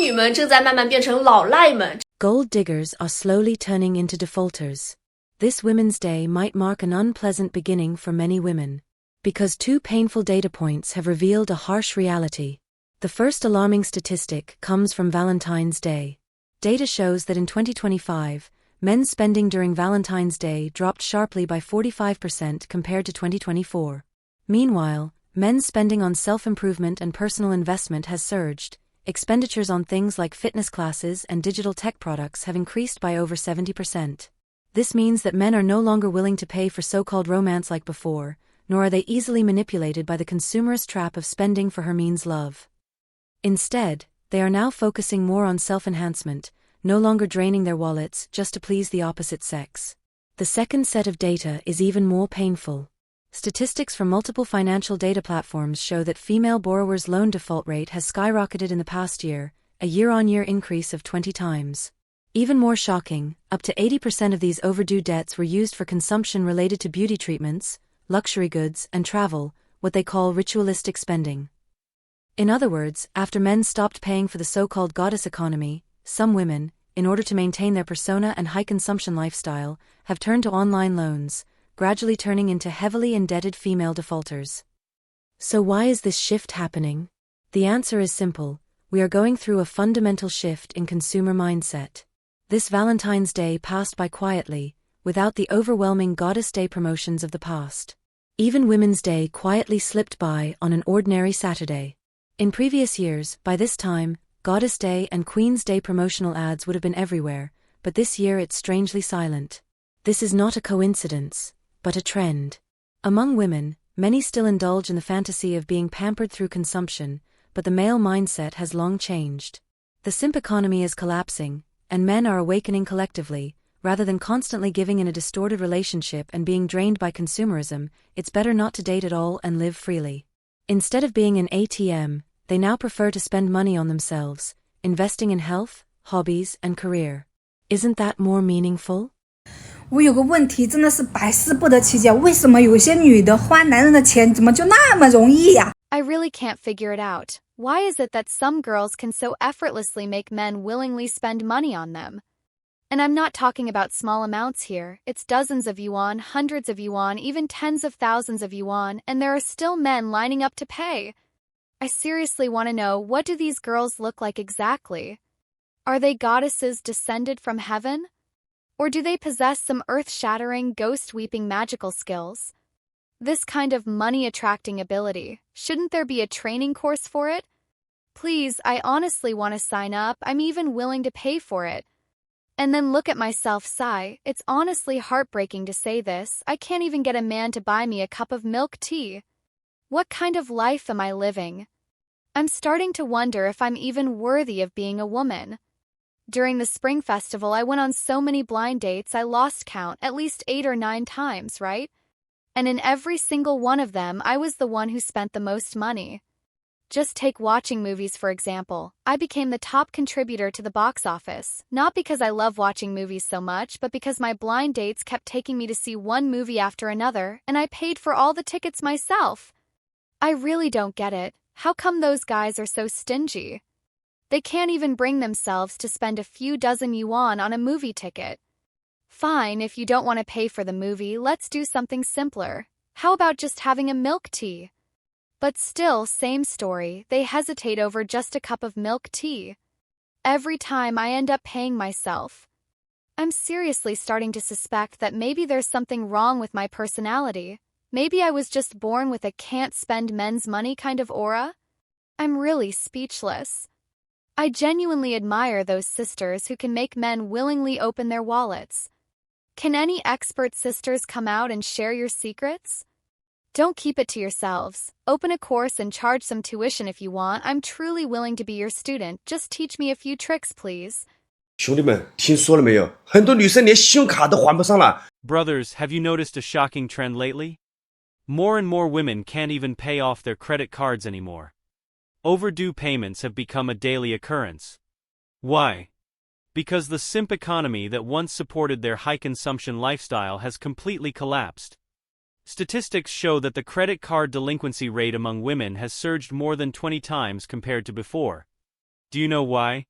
女们正在慢慢变成老赖们。Gold diggers are slowly turning into defaulters. This Women's Day might mark an unpleasant beginning for many women, because two painful data points have revealed a harsh reality. The first alarming statistic comes from Valentine's Day. Data shows that in 2025, men's spending during Valentine's Day dropped sharply by 45% compared to 2024. Meanwhile, men's spending on self-improvement and personal investment has surged. Expenditures on things like fitness classes and digital tech products have increased by over 70%. This means that men are no longer willing to pay for so-called romance like before, nor are they easily manipulated by the consumerist trap of spending for her means love. Instead, they are now focusing more on self-enhancement, no longer draining their wallets just to please the opposite sex. The second set of data is even more painful. Statistics from multiple financial data platforms show that female borrowers' loan default rate has skyrocketed in the past year, a year-on-year increase of 20 times. Even more shocking, up to 80% of these overdue debts were used for consumption related to beauty treatments, luxury goods, and travel, what they call ritualistic spending. In other words, after men stopped paying for the so-called goddess economy, some women, in order to maintain their persona and high-consumption lifestyle, have turned to online loans, gradually turning into heavily indebted female defaulters. So why is this shift happening? The answer is simple: we are going through a fundamental shift in consumer mindset. This Valentine's Day passed by quietly, without the overwhelming Goddess Day promotions of the past. Even Women's Day quietly slipped by on an ordinary Saturday. In previous years, by this time, Goddess Day and Queen's Day promotional ads would have been everywhere, but this year it's strangely silent. This is not a coincidence, but a trend. Among women, many still indulge in the fantasy of being pampered through consumption, but the male mindset has long changed. The simp economy is collapsing, and men are awakening collectively. Rather than constantly giving in a distorted relationship and being drained by consumerism, it's better not to date at all and live freely. Instead of being an ATM, they now prefer to spend money on themselves, investing in health, hobbies, and career. Isn't that more meaningful? 我有个问题真的是百思不得其解，为什么有些女的花男人的钱怎么就那么容易呀？ I really can't figure it out. Why is it that some girls can so effortlessly make men willingly spend money on them? And I'm not talking about small amounts here. It's dozens of yuan, hundreds of yuan, even tens of thousands of yuan, and there are still men lining up to pay. I seriously want to know, what do these girls look like exactly? Are they goddesses descended from heaven? Or do they possess some earth-shattering, ghost-weeping magical skills? This kind of money-attracting ability, shouldn't there be a training course for it? Please, I honestly want to sign up. I'm even willing to pay for it. And then look at myself sigh. It's honestly heartbreaking to say this. I can't even get a man to buy me a cup of milk tea. What kind of life am I living? I'm starting to wonder if I'm even worthy of being a woman. During the Spring Festival, I went on so many blind dates I lost count, at least 8 or 9 times, right? And in every single one of them, I was the one who spent the most money. Just take watching movies for example. I became the top contributor to the box office, not because I love watching movies so much, but because my blind dates kept taking me to see one movie after another, and I paid for all the tickets myself. I really don't get it. How come those guys are so stingy? They can't even bring themselves to spend a few dozen yuan on a movie ticket. Fine, if you don't want to pay for the movie, let's do something simpler. How about just having a milk tea? But still, same story, they hesitate over just a cup of milk tea. Every time I end up paying myself. I'm seriously starting to suspect that maybe there's something wrong with my personality. Maybe I was just born with a can't spend men's money kind of aura? I'm really speechless. I genuinely admire those sisters who can make men willingly open their wallets. Can any expert sisters come out and share your secrets? Don't keep it to yourselves. Open a course and charge some tuition if you want. I'm truly willing to be your student. Just teach me a few tricks, please. 兄弟们，听说了没有？很多女生连信用卡都还不上了。 Brothers, have you noticed a shocking trend lately? More and more women can't even pay off their credit cards anymore. Overdue payments have become a daily occurrence. Why? Because the simp economy that once supported their high-consumption lifestyle has completely collapsed. Statistics show that the credit card delinquency rate among women has surged more than 20 times compared to before. Do you know why?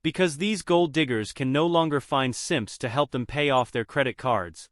Because these gold diggers can no longer find simps to help them pay off their credit cards.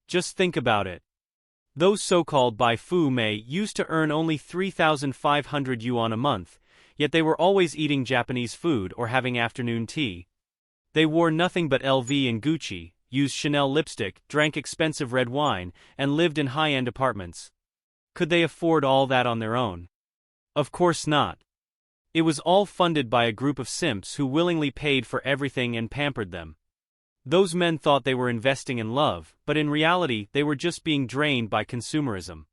Just think about it. Those so-called bai fu mei used to earn only 3,500 yuan a month, yet they were always eating Japanese food or having afternoon tea. They wore nothing but LV and Gucci, used Chanel lipstick, drank expensive red wine, and lived in high-end apartments. Could they afford all that on their own? Of course not. It was all funded by a group of simps who willingly paid for everything and pampered them. Those men thought they were investing in love, but in reality they were just being drained by consumerism.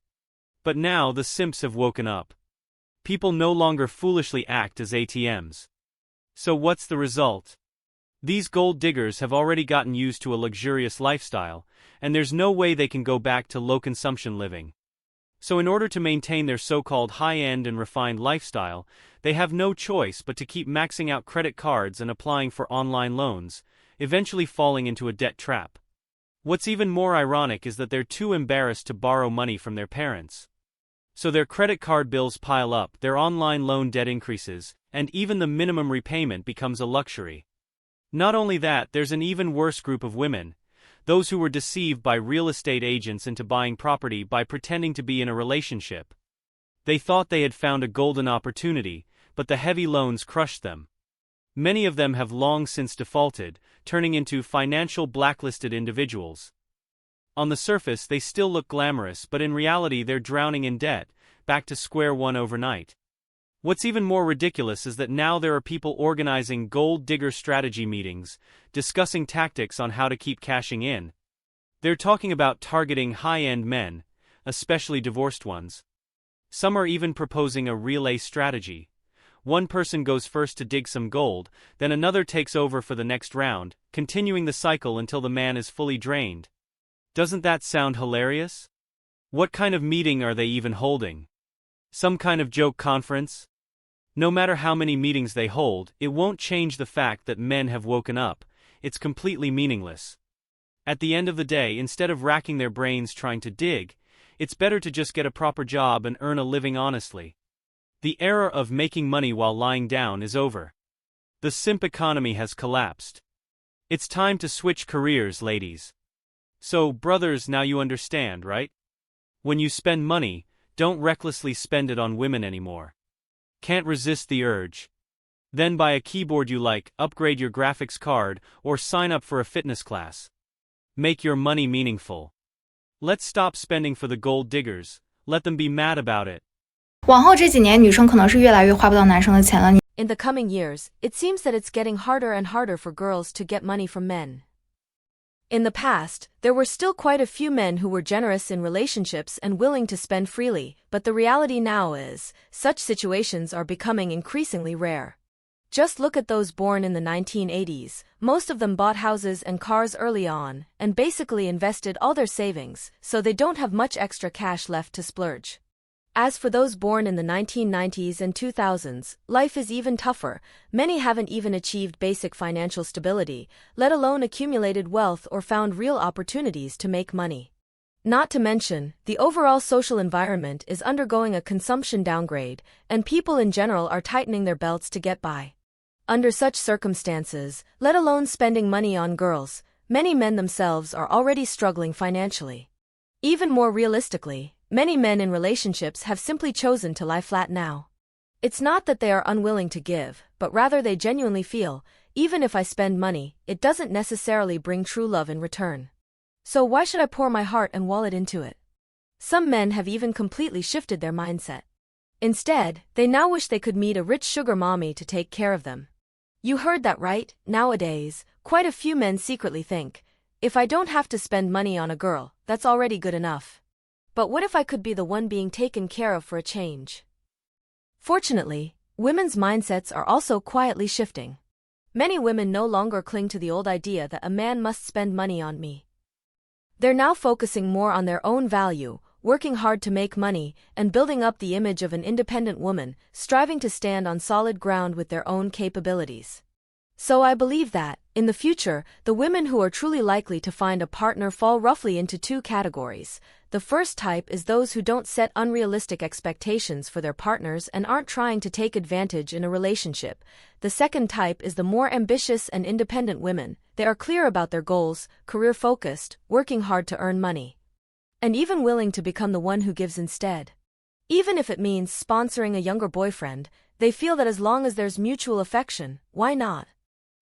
But now the simps have woken up. People no longer foolishly act as ATMs. So what's the result? These gold diggers have already gotten used to a luxurious lifestyle, and there's no way they can go back to low-consumption living. So in order to maintain their so-called high-end and refined lifestyle, they have no choice but to keep maxing out credit cards and applying for online loans, eventually falling into a debt trap. What's even more ironic is that they're too embarrassed to borrow money from their parents. So their credit card bills pile up, their online loan debt increases, and even the minimum repayment becomes a luxury. Not only that, there's an even worse group of women, those who were deceived by real estate agents into buying property by pretending to be in a relationship. They thought they had found a golden opportunity, but the heavy loans crushed them. Many of them have long since defaulted, turning into financial blacklisted individuals. On the surface they still look glamorous, but in reality they're drowning in debt, back to square one overnight. What's even more ridiculous is that now there are people organizing gold digger strategy meetings, discussing tactics on how to keep cashing in. They're talking about targeting high-end men, especially divorced ones. Some are even proposing a relay strategy. One person goes first to dig some gold, then another takes over for the next round, continuing the cycle until the man is fully drained. Doesn't that sound hilarious? What kind of meeting are they even holding? Some kind of joke conference? No matter how many meetings they hold, it won't change the fact that men have woken up. It's completely meaningless. At the end of the day, instead of racking their brains trying to dig, it's better to just get a proper job and earn a living honestly. The era of making money while lying down is over. The simp economy has collapsed. It's time to switch careers, ladies. So, brothers, now you understand, right? When you spend money, don't recklessly spend it on women anymore. Can't resist the urge? Then buy a keyboard you like, upgrade your graphics card, or sign up for a fitness class. Make your money meaningful. Let's stop spending for the gold diggers. Let them be mad about it. 往后这几年，女生可能是越来越花不到男生的钱了。 In the coming years, it seems that it's getting harder and harder for girls to get money from men. In the past, there were still quite a few men who were generous in relationships and willing to spend freely, but the reality now is, such situations are becoming increasingly rare. Just look at those born in the 1980s, most of them bought houses and cars early on, and basically invested all their savings, so they don't have much extra cash left to splurge. As for those born in the 1990s and 2000s, life is even tougher. Many haven't even achieved basic financial stability, let alone accumulated wealth or found real opportunities to make money. Not to mention, the overall social environment is undergoing a consumption downgrade, and people in general are tightening their belts to get by. Under such circumstances, let alone spending money on girls, many men themselves are already struggling financially. Even more realistically, many men in relationships have simply chosen to lie flat now. It's not that they are unwilling to give, but rather they genuinely feel, even if I spend money, it doesn't necessarily bring true love in return. So why should I pour my heart and wallet into it? Some men have even completely shifted their mindset. Instead, they now wish they could meet a rich sugar mommy to take care of them. You heard that right. Nowadays, quite a few men secretly think, if I don't have to spend money on a girl, that's already good enough. But what if I could be the one being taken care of for a change? Fortunately, women's mindsets are also quietly shifting. Many women no longer cling to the old idea that a man must spend money on me. They're now focusing more on their own value, working hard to make money, and building up the image of an independent woman, striving to stand on solid ground with their own capabilities. So I believe that, in the future, the women who are truly likely to find a partner fall roughly into two categories: The first type is those who don't set unrealistic expectations for their partners and aren't trying to take advantage in a relationship. The second type is the more ambitious and independent women. They are clear about their goals, career-focused, working hard to earn money, and even willing to become the one who gives instead. Even if it means sponsoring a younger boyfriend, they feel that as long as there's mutual affection, why not?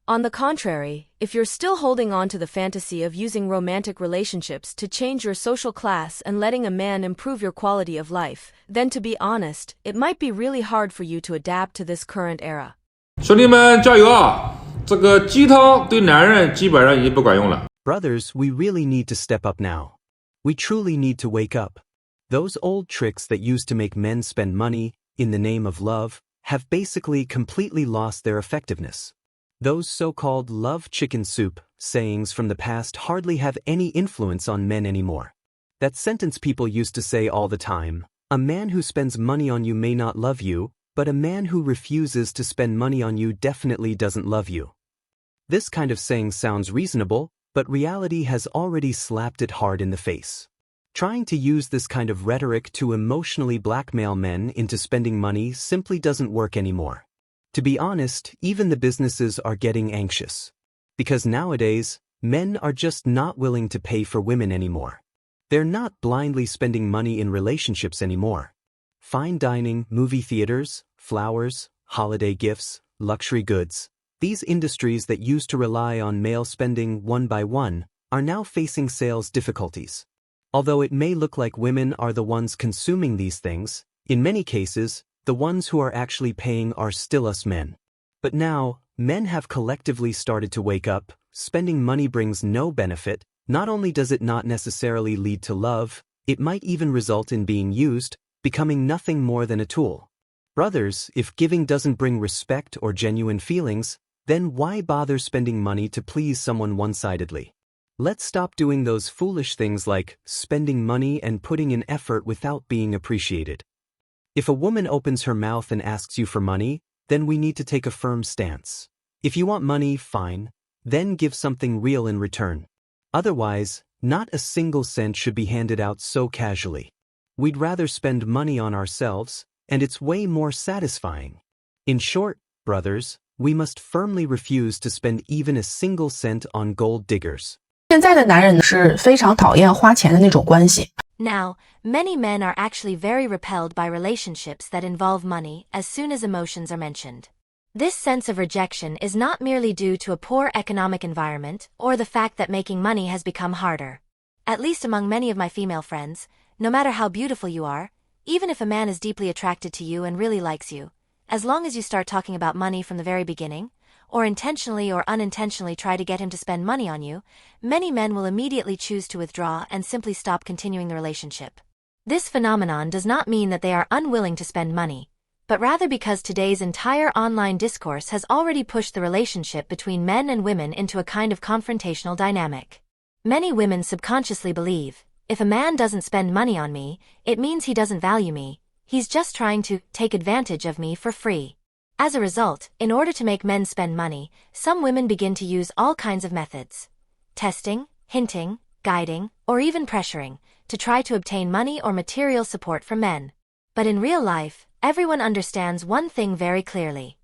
On the contrary, if you're still holding on to the fantasy of using romantic relationships to change your social class and letting a man improve your quality of life, then to be honest, it might be really hard for you to adapt to this current era. 兄弟们加油啊！这个鸡汤对男人基本上已经不管用了。 Brothers, we really need to step up now. We truly need to wake up. Those old tricks that used to make men spend money in the name of love have basically completely lost their effectiveness. Those so-called love chicken soup sayings from the past hardly have any influence on men anymore. That sentence people used to say all the time, a man who spends money on you may not love you, but a man who refuses to spend money on you definitely doesn't love you. This kind of saying sounds reasonable, but reality has already slapped it hard in the face. Trying to use this kind of rhetoric to emotionally blackmail men into spending money simply doesn't work anymore. To be honest, even the businesses are getting anxious. Because nowadays, men are just not willing to pay for women anymore. They're not blindly spending money in relationships anymore. Fine dining, movie theaters, flowers, holiday gifts, luxury goods, these industries that used to rely on male spending one by one are now facing sales difficulties. Although it may look like women are the ones consuming these things, in many cases, the ones who are actually paying are still us men. But now, men have collectively started to wake up. Spending money brings no benefit. Not only does it not necessarily lead to love, it might even result in being used, becoming nothing more than a tool. Brothers, if giving doesn't bring respect or genuine feelings, then why bother spending money to please someone one-sidedly? Let's stop doing those foolish things like spending money and putting in effort without being appreciated. If a woman opens her mouth and asks you for money, then we need to take a firm stance. If you want money, fine, then give something real in return. Otherwise, not a single cent should be handed out so casually. We'd rather spend money on ourselves, and it's way more satisfying. In short, brothers, we must firmly refuse to spend even a single cent on gold diggers. 现在的男人是非常讨厌花钱的那种关系。 Now, many men are actually very repelled by relationships that involve money as soon as emotions are mentioned. This sense of rejection is not merely due to a poor economic environment or the fact that making money has become harder. At least among many of my female friends, no matter how beautiful you are, even if a man is deeply attracted to you and really likes you, as long as you start talking about money from the very beginning, or intentionally or unintentionally try to get him to spend money on you, many men will immediately choose to withdraw and simply stop continuing the relationship. This phenomenon does not mean that they are unwilling to spend money, but rather because today's entire online discourse has already pushed the relationship between men and women into a kind of confrontational dynamic. Many women subconsciously believe, if a man doesn't spend money on me, it means he doesn't value me, he's just trying to take advantage of me for free. As a result, in order to make men spend money, some women begin to use all kinds of methods. Testing, hinting, guiding, or even pressuring, to try to obtain money or material support from men. But in real life, everyone understands one thing very clearly.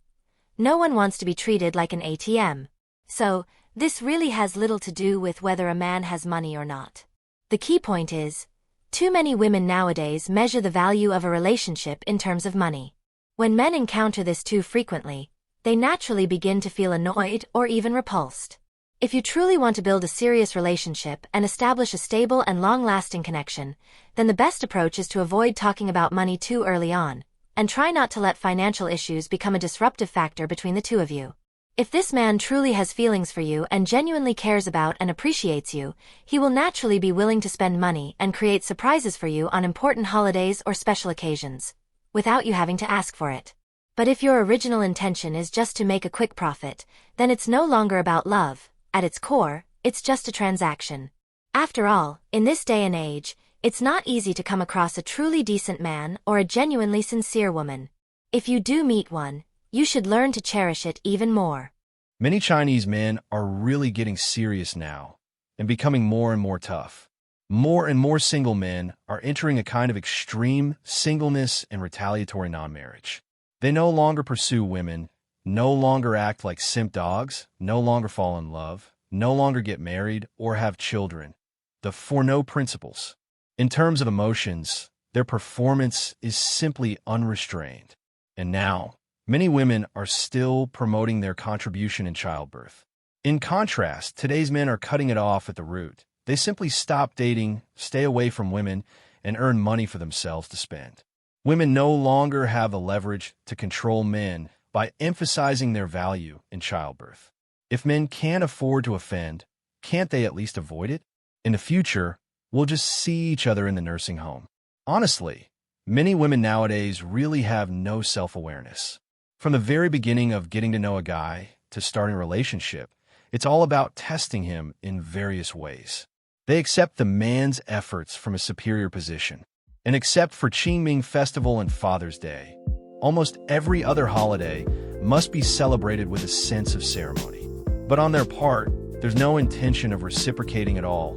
No one wants to be treated like an ATM. So, this really has little to do with whether a man has money or not. The key point is, too many women nowadays measure the value of a relationship in terms of money. When men encounter this too frequently, they naturally begin to feel annoyed or even repulsed. If you truly want to build a serious relationship and establish a stable and long-lasting connection, then the best approach is to avoid talking about money too early on, and try not to let financial issues become a disruptive factor between the two of you. If this man truly has feelings for you and genuinely cares about and appreciates you, he will naturally be willing to spend money and create surprises for you on important holidays or special occasions, without you having to ask for it. But if your original intention is just to make a quick profit, then it's no longer about love. At its core, it's just a transaction. After all, in this day and age, it's not easy to come across a truly decent man or a genuinely sincere woman. If you do meet one, you should learn to cherish it even more. Many Chinese men are really getting serious now and becoming more and more tough. More and more single men are entering a kind of extreme singleness and retaliatory non-marriage. They no longer pursue women, no longer act like simp dogs, no longer fall in love, no longer get married or have children. The 4 no principles. In terms of emotions, their performance is simply unrestrained. And now, many women are still promoting their contribution in childbirth. In contrast, today's men are cutting it off at the root. They simply stop dating, stay away from women, and earn money for themselves to spend. Women no longer have the leverage to control men by emphasizing their value in childbirth. If men can't afford to offend, can't they at least avoid it? In the future, we'll just see each other in the nursing home. Honestly, many women nowadays really have no self-awareness. From the very beginning of getting to know a guy to starting a relationship, it's all about testing him in various ways. They accept the man's efforts from a superior position. And except for Qingming Festival and Father's Day, almost every other holiday must be celebrated with a sense of ceremony. But on their part, there's no intention of reciprocating at all.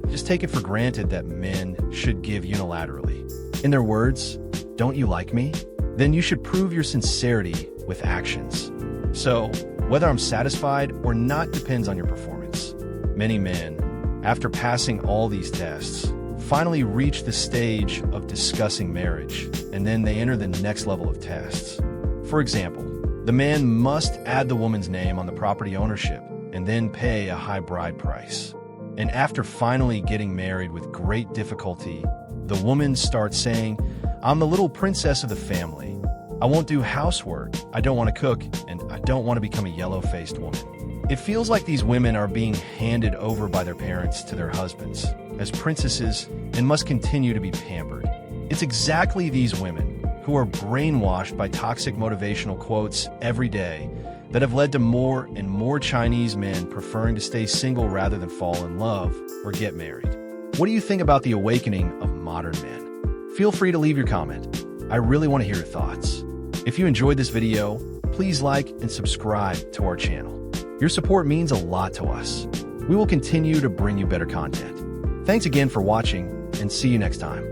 Just take it for granted that men should give unilaterally. In their words, "Don't you like me? Then you should prove your sincerity with actions." So, whether I'm satisfied or not depends on your performance. Many men, after passing all these tests, finally reach the stage of discussing marriage, and then they enter the next level of tests. For example, the man must add the woman's name on the property ownership and then pay a high bride price. And after finally getting married with great difficulty, the woman starts saying, "I'm the little princess of the family. I won't do housework, I don't want to cook, and I don't want to become a yellow-faced woman." It feels like these women are being handed over by their parents to their husbands as princesses and must continue to be pampered. It's exactly these women who are brainwashed by toxic motivational quotes every day that have led to more and more Chinese men preferring to stay single rather than fall in love or get married. What do you think about the awakening of modern men? Feel free to leave your comment. I really want to hear your thoughts. If you enjoyed this video, please like and subscribe to our channel. Your support means a lot to us. We will continue to bring you better content. Thanks again for watching, and see you next time.